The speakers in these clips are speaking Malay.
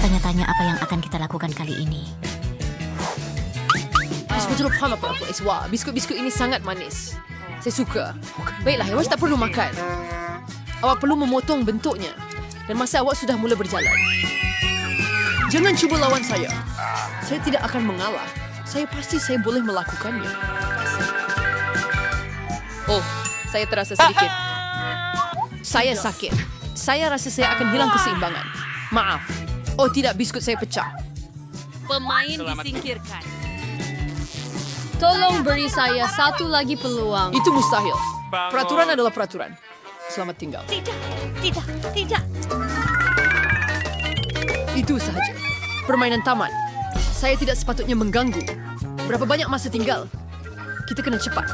bertanya-tanya apa yang akan kita lakukan kali ini. Betul faham apa aku, Wah, biskut-biskut ini sangat manis. Saya suka. Baiklah, awak tak perlu makan. Awak perlu memotong bentuknya. Dan masa awak sudah mula berjalan. Jangan cuba lawan saya. Saya tidak akan mengalah. Saya boleh melakukannya. Oh, saya terasa sedikit. Saya sakit. Saya rasa saya akan hilang keseimbangan. Maaf. Oh tidak, biskut saya pecah. Pemain disingkirkan. Tolong beri saya satu lagi peluang. Itu mustahil. Peraturan adalah peraturan. Selamat tinggal. Tidak. Itu sahaja. Permainan taman. Saya tidak sepatutnya mengganggu. Berapa banyak masa tinggal? Kita kena cepat.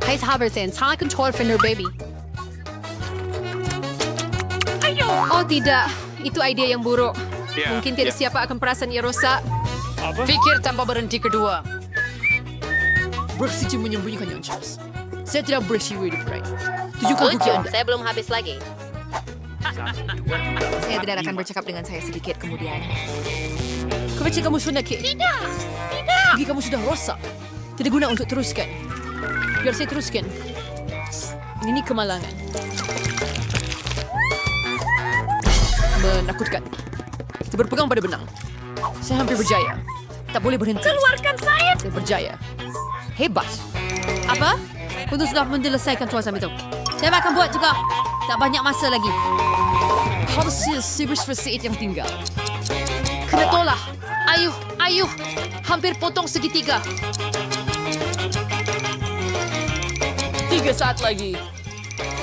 Hai sahabatnya, salah control Fender baby. Oh tidak, itu ide yang buruk. Mungkin tidak siapa akan perasan ia rosak. Pikir tanpa berhenti kedua. Bersikap menyembunyikan yang Charles. Saya tidak bersiwi di pride. Tunjukkan bukti Anda. Saya belum habis lagi. Saya tidak akan bercakap dengan saya sedikit kemudian. Kebaca kamu sudah ke? Tidak. Gigi kamu sudah rosak. Tidak guna untuk teruskan. Biar saya teruskan. Ini kemalangan. Menakutkan. Kita berpegang pada benang. Saya hampir berjaya. Tak boleh berhenti. Keluarkan saya. Saya berjaya. Hebat. Apa? Untuk sudah menyelesaikan tuasan itu. Saya akan buat juga. Tak banyak masa lagi. Harusnya sibuk versi yang tinggal. Kena tolak. Ayuh. Hampir potong segitiga. 3 saat lagi.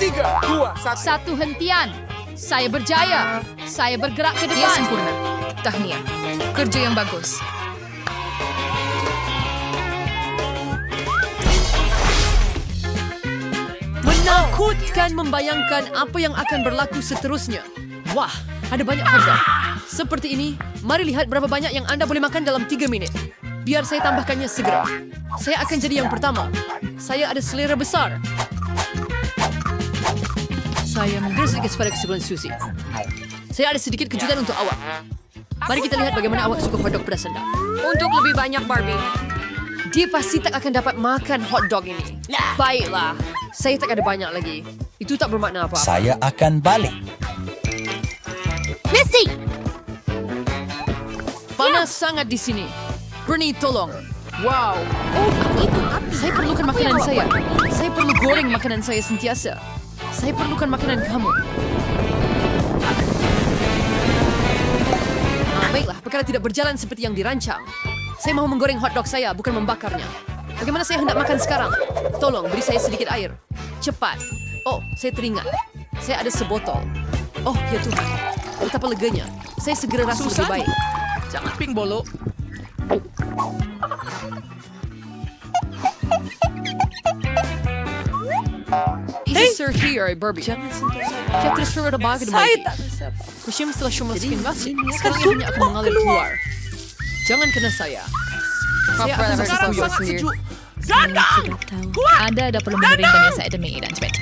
3, 2, 1. Satu hentian. Saya berjaya. Saya bergerak ke Dia depan. sempurna. Tahniah. Kerja yang bagus. Menakutkan membayangkan apa yang akan berlaku seterusnya. Wah, ada banyak harga. Seperti ini, mari lihat berapa banyak yang Anda boleh makan dalam 3 minit. Biar saya tambahkannya segera. Saya akan jadi yang pertama. Saya ada selera besar. Saya mungkin sedikit pada kesebelan Susie. Saya ada sedikit kejutan untuk awak. Mari kita lihat bagaimana awak suka hotdog pedas anda. Untuk lebih banyak Barbie. Dia pasti tak akan dapat makan hotdog ini. Baiklah, saya tak ada banyak lagi. Itu tak bermakna apa-apa. Saya akan balik. Messi! Panas sangat di sini. Bernie, tolong. Wow. Oh, itu api. Saya perlukan makanan saya. Saya perlu goreng makanan saya sentiasa. Saya perlukan makanan kamu. Baiklah, perkara tidak berjalan seperti yang dirancang. Saya mau menggoreng hotdog saya, bukan membakarnya. Bagaimana saya hendak makan sekarang? Tolong, beri saya sedikit air. Cepat. Oh, saya teringat. Saya ada sebotol. Oh, ya Tuhan. Betapa leganya. Saya segera rasa lebih baik. Jangan ping bolo. Easy sir here, Barbie. Jangan sentuh saya. Saya terus suruh baga di Saya Mikey. tak bisa. Kusyam setelah Syum masukin wasit. Sekarang ibunya akan mengalir keluar. Jangan kena saya. Saya akan Sekarang bersetuju. sangat sejuk. Dandang! Anda perlu menerimanya saya demi dan cepat.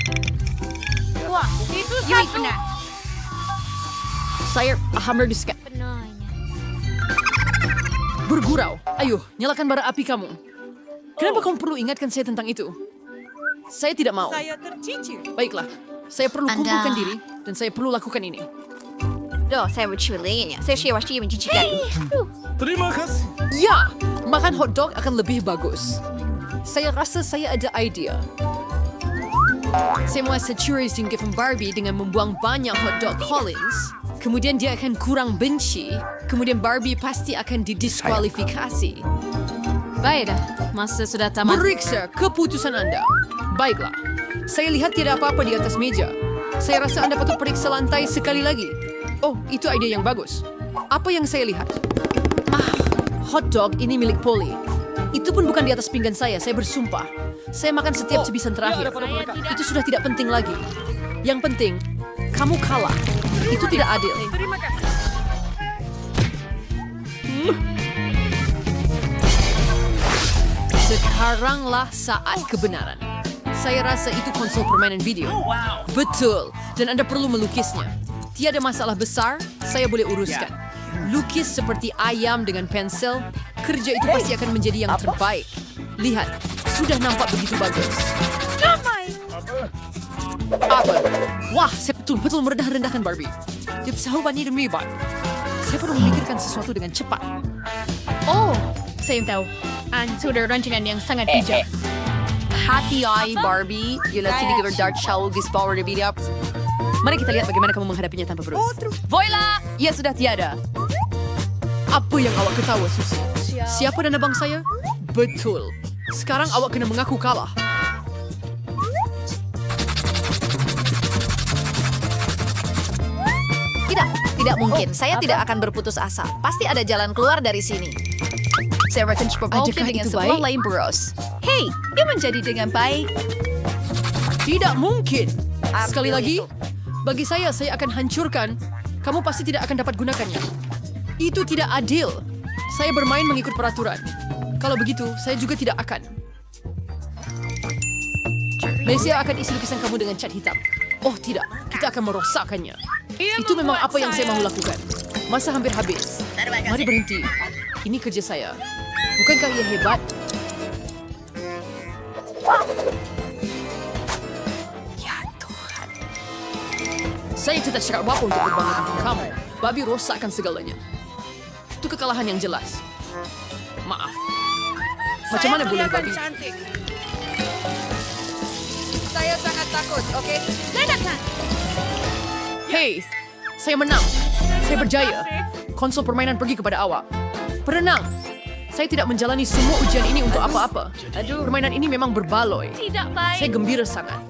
Wah, itu satu. Saya hammer di skat. Bergurau. Ayo, nyalakan bara api kamu. Kenapa kamu perlu ingatkan saya tentang itu? Saya tidak mau. Saya tercicir. Baiklah, saya perlu Anda- kumpulkan diri dan saya perlu lakukan ini. Saya berculinya. Saya pasti menjijikan. Terima kasih. Ya, makan hotdog akan lebih bagus. Saya rasa saya ada idea. Saya mau saturation given Barbie dengan membuang banyak hotdog Collins. Kemudian dia akan kurang benci. Kemudian Barbie pasti akan didiskualifikasi. Baiklah, masa sudah tamat. Periksa keputusan Anda. Baiklah, saya lihat tidak apa-apa di atas meja. Saya rasa Anda patut periksa lantai sekali lagi. Oh, itu ide yang bagus. Apa yang saya lihat? Hotdog ini milik Polly. Itu pun bukan di atas pinggan saya bersumpah. Saya makan setiap sebisan terakhir. Itu sudah tidak penting lagi. Yang penting, kamu kalah. Itu tidak adil. Terima kasih. Sekaranglah saat kebenaran. Saya rasa itu konsol permainan video. Betul, dan Anda perlu melukisnya. Tiada masalah besar, saya boleh uruskan. Lukis seperti ayam dengan pensel, kerja itu pasti akan menjadi yang terbaik. Lihat, sudah nampak begitu bagus. Apa? Wah, saya betul-betul merendah-rendahkan Barbie. Dia sahabat ni demi Barbie. Saya perlu memikirkan sesuatu dengan cepat. Oh, saya tahu. Sudah rancangan yang sangat bijak. Hati-hati, Barbie. You'll have to dark shower this power to beat up. Mari kita lihat bagaimana kamu menghadapinya tanpa berus. Voila! Ia sudah tiada. Apa yang awak ketawa, Susi? Siapa dan abang saya? Betul. Sekarang awak kena mengaku kalah. Tidak mungkin. Saya tidak akan berputus asa. Pasti ada jalan keluar dari sini. Saya akan cukup ajakan Adakah dengan itu sebuah baik? lain bros. Hey, dia menjadi dengan baik. Tidak mungkin. Ambil Sekali lagi, itu. bagi saya akan hancurkan. Kamu pasti tidak akan dapat gunakannya. Itu tidak adil. Saya bermain mengikut peraturan. Kalau begitu, saya juga tidak akan. Lesia akan isi lukisan kamu dengan cat hitam. Oh tidak, kita akan merosakkannya. Itu memang apa yang saya mahu lakukan. Masa hampir habis. Mari berhenti. Ini kerja saya. Bukankah ia hebat? Ya Tuhan. Saya tidak cakap apa untuk berbangga dengan kamu. Babi rosakkan segalanya. Itu kekalahan yang jelas. Maaf. Macam mana boleh Babi? cantik. Saya sangat takut, oke? Hey, saya menang. Saya berjaya. Konsol permainan pergi kepada awak. Perenang. Saya tidak menjalani semua ujian ini untuk apa-apa. Permainan ini memang berbaloi. Tidak baik. Saya gembira sangat.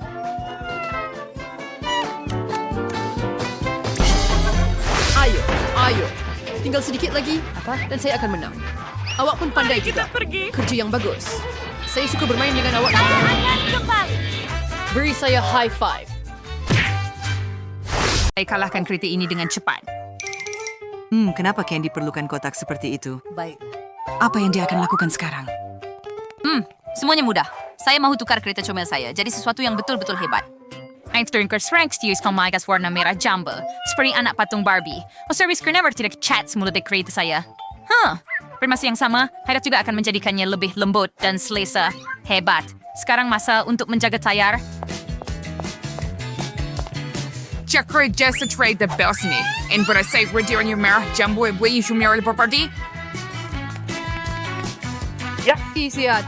Ayo. Tinggal sedikit lagi, dan saya akan menang. Awak pun pandai juga. Kerja yang bagus. Saya suka bermain dengan awak juga. Beri saya high five. Saya kalahkan kereta ini dengan cepat. Kenapa Candy perlukan kotak seperti itu? Baik. Apa yang dia akan lakukan sekarang? Semuanya mudah. Saya mahu tukar kereta comel saya jadi sesuatu yang betul-betul hebat. Ang turn ko strengths to use kamagas warna merah jumbo. Seperti anak patung Barbie. O service ko never tidak chat mulut dari kereta saya. Bermasa yang sama, Hayat juga akan menjadikannya lebih lembut dan selesa. Hebat. Sekarang masa untuk menjaga tayar. Chakra just trade the bells ni. And para say radio on your merah jumbo e way you merah property. Isiat.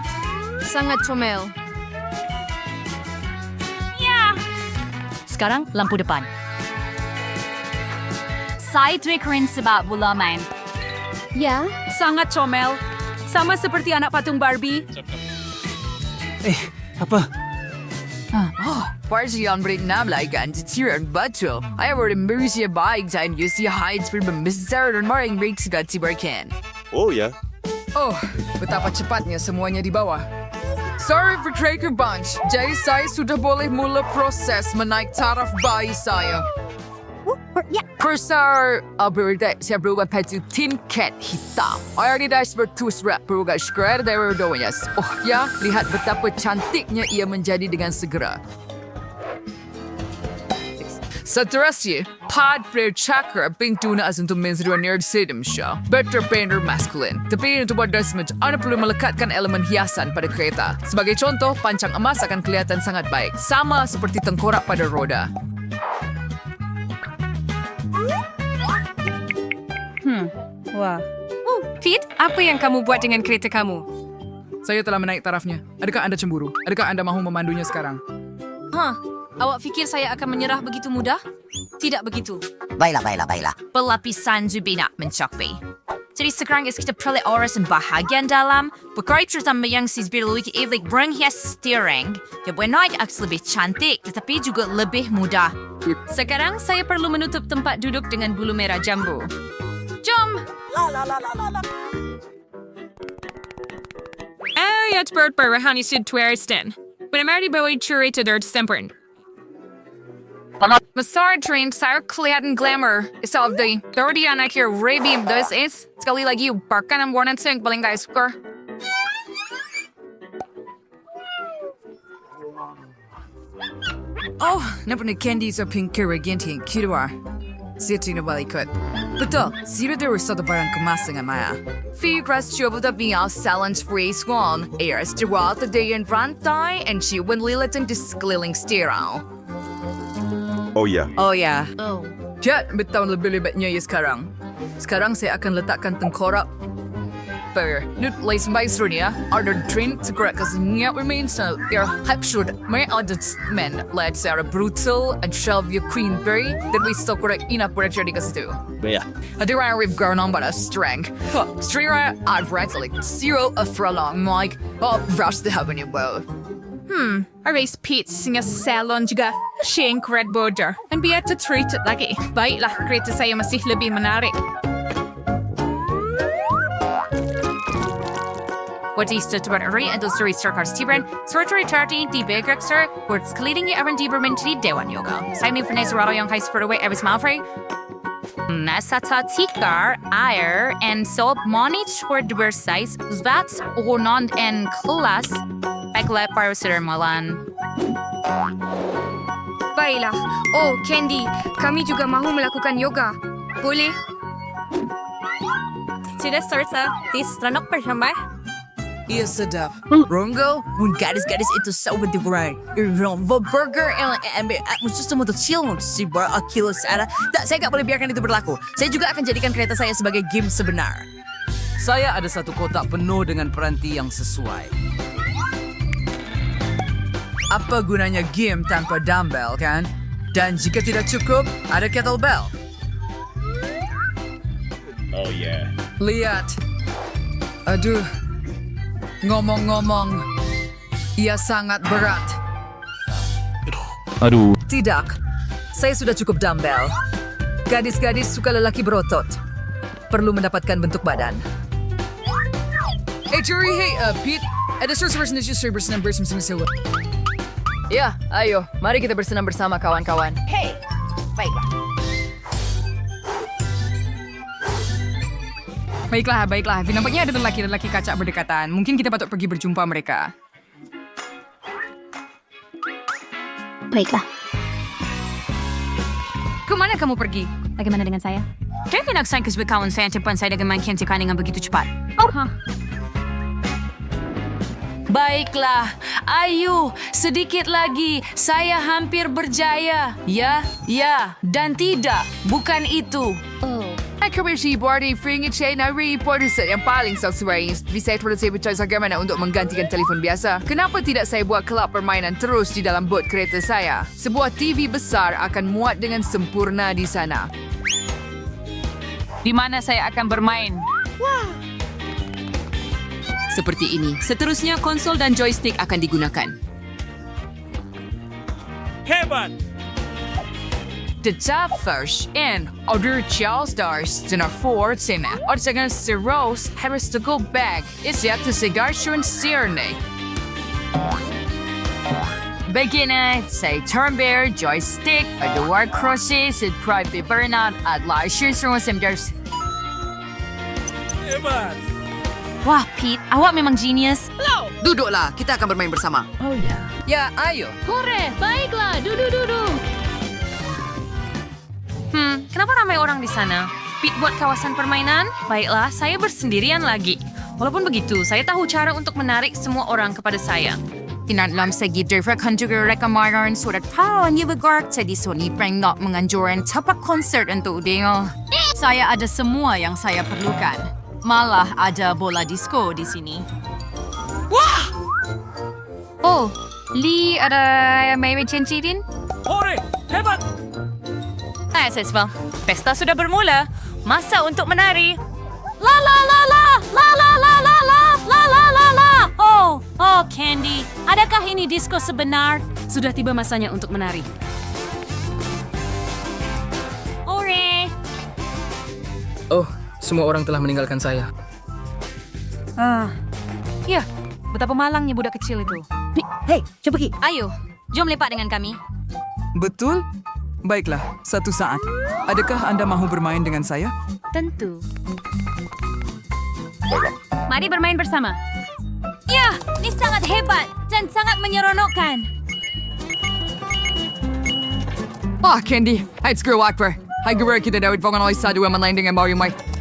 Sangat comel. Sekarang, lampu depan. Saya keren sebab bola main. Ya, Sangat comel. Sama seperti anak patung Barbie. Parsiyan break namla ikan titiran batul. I were in Malaysia bike time you see hides for Mr. and Maring rates got Tibarkan. Oh ya. Oh, betapa cepatnya semuanya di bawah. Sorry for Tracker Bunch. Jadi saya sudah boleh mula proses menaik taraf bayi saya. Persar berita saya berubah baju tinket hitam. Ayah dah bertus rap berubah skrer dari doanya. Oh ya, lihat betapa cantiknya ia menjadi dengan segera. Seterusnya, pad prayer chakra pintuna as untuk menseruan nerd sedem siya. Better painter masculine. Tapi untuk buat dasmage, anda perlu melekatkan elemen hiasan pada kereta. Sebagai contoh, pancang emas akan kelihatan sangat baik. Sama seperti tengkorak pada roda. Pete, apa yang kamu buat dengan kereta kamu? Saya telah menaik tarafnya. Adakah anda cemburu? Adakah anda mahu memandunya sekarang? Awak fikir saya akan menyerah begitu mudah? Tidak begitu. Baiklah. Pelapisan zubina mencakpi. Jadi sekarang kita perlu oras dan bahagian dalam. Bukan terutama yang sisbiluki evlik berhias steering. Ya boleh naik aks lebih cantik tetapi juga lebih mudah. Sekarang saya perlu menutup tempat duduk dengan bulu merah jambu. Jom! Jag börjat bara han i sydtväresten. Men jag är bara i churi till dirt stempen. Masar train sar kläden glamour. Isal di. Dördi anak hier rabium dus is. Skali lagi barkan ang warnan sink baling guys skor. Oh, nampak ni Candy sa pink kira ginti yang kidwa. Siti na balikot. Betul, sila dari satu barang kemasangan Maya. Figras coba tapi ang salon spray swan. Eras dirawat dayan rantai and ciuman lilatan di sekeliling stereo. Oh ya, Oh ya, Jet, betahun lebih-lebihnya ya sekarang. Sekarang saya akan letakkan tengkorak Nut lays by Srunia, order drink to correct because not remains so your hype should may audits men led Sarah brutal and shove your queen berry that we still correct enough for actually because too. yeah. I do we've grown on but a strength. Straight I've read like zero for a long like rush the heaven you both. Erase Pete singa salon juga. Shink red border. And biar to treat it lagi. Baiklah, kereta saya masih lebih menarik. Wadista Tuan Industri Circus Tibran, Surgery Tarty, di Begrekster, wordt sekeliling je Evan Dieberman di Dewan Yoga. Saya ni Vanessa Rado yang High Spurway Evis Malfrey. Nasata tikar, air, and so monitor dua size, that's onond and kelas, baiklah para malan. Baiklah. Oh, Candy, kami juga mahu melakukan yoga. Boleh? Sudah Sarsa, diseranok bersama. iya sedap. Rongo, mun gadis-gadis itu sobat diburai. Rombo burger and mesti semua tu chill si bar kilo sana. Tak, saya tak boleh biarkan itu berlaku. Saya juga akan jadikan kereta saya sebagai game sebenar. Saya ada satu kotak penuh dengan peranti yang sesuai. Apa gunanya game tanpa dumbbell kan? Dan jika tidak cukup, ada kettlebell. Oh yeah. Lihat. Aduh. Ngomong-ngomong, ia sangat berat. Aduh. Tidak, saya sudah cukup dumbbell. Gadis-gadis suka lelaki berotot. Perlu mendapatkan bentuk badan. Hey Jerry, hey Pete. Ada sesuatu yang justru bersenam bersama sewa. Ya, ayo. Mari kita bersenam bersama kawan-kawan. Hey, baiklah. Baiklah. Nampaknya ada lelaki-lelaki kacak berdekatan. Mungkin kita patut pergi berjumpa mereka. Baiklah, Kemana kamu pergi? bagaimana dengan saya? Kaya kinagsain kasi kawan saya cepat saya dengan main kensi kaning ang begitu cepat. Baiklah, ayo, sedikit lagi. Saya hampir berjaya. Ya, dan tidak. Bukan itu. Kami si Barney Fringit siya na report sa yang paling sesuai. Bisa perlu saya bercakap bagaimana untuk menggantikan telefon biasa. Kenapa tidak saya buat kelab permainan terus di dalam bot kereta saya? Sebuah TV besar akan muat dengan sempurna di sana. Di mana saya akan bermain? Seperti ini. Seterusnya konsol dan joystick akan digunakan. Hebat! The top first and other Charles Stars to our fourth scene. Or second si Rose has to go back. It's yet to cigar and Sirne. Beginner, say turn bear, joystick, at the word crosses, it private burnout at last year's from Simders. Hebat! Wah, Pete, awak memang genius. Duduklah, kita akan bermain bersama. Ya, ayo. Hore, baiklah. Duduk. Kenapa ramai orang di sana? Pete buat kawasan permainan? Baiklah, saya bersendirian lagi. Walaupun begitu, saya tahu cara untuk menarik semua orang kepada saya. Tinatlam segi kan juga rekamaran surat kawan yang bergerak di Sony Prangnok menganjurkan tapak konsert untuk dia. Saya ada semua yang saya perlukan. Malah ada bola disco di sini. Oh, Lee ada Mary Cincirin? Hore! Hebat! Sesbel, pesta sudah bermula. Masa untuk menari. La la la la la la la la la la la la la. Oh, Candy. Adakah ini disco sebenar? Sudah tiba masanya untuk menari. Ore. Oh, semua orang telah meninggalkan saya. Ya, betapa malangnya budak kecil itu. Hei, coba pergi. Ayo, jom lepak dengan kami. Betul? Baiklah, satu saat. Adakah Anda mahu bermain dengan saya? Tentu. Mari bermain bersama. Ya, ini sangat hebat dan sangat menyeronokkan. Ah, Candy, it's girl Akbar. Hai, kita David Fongan oleh sa dua man dengan Mario Mike.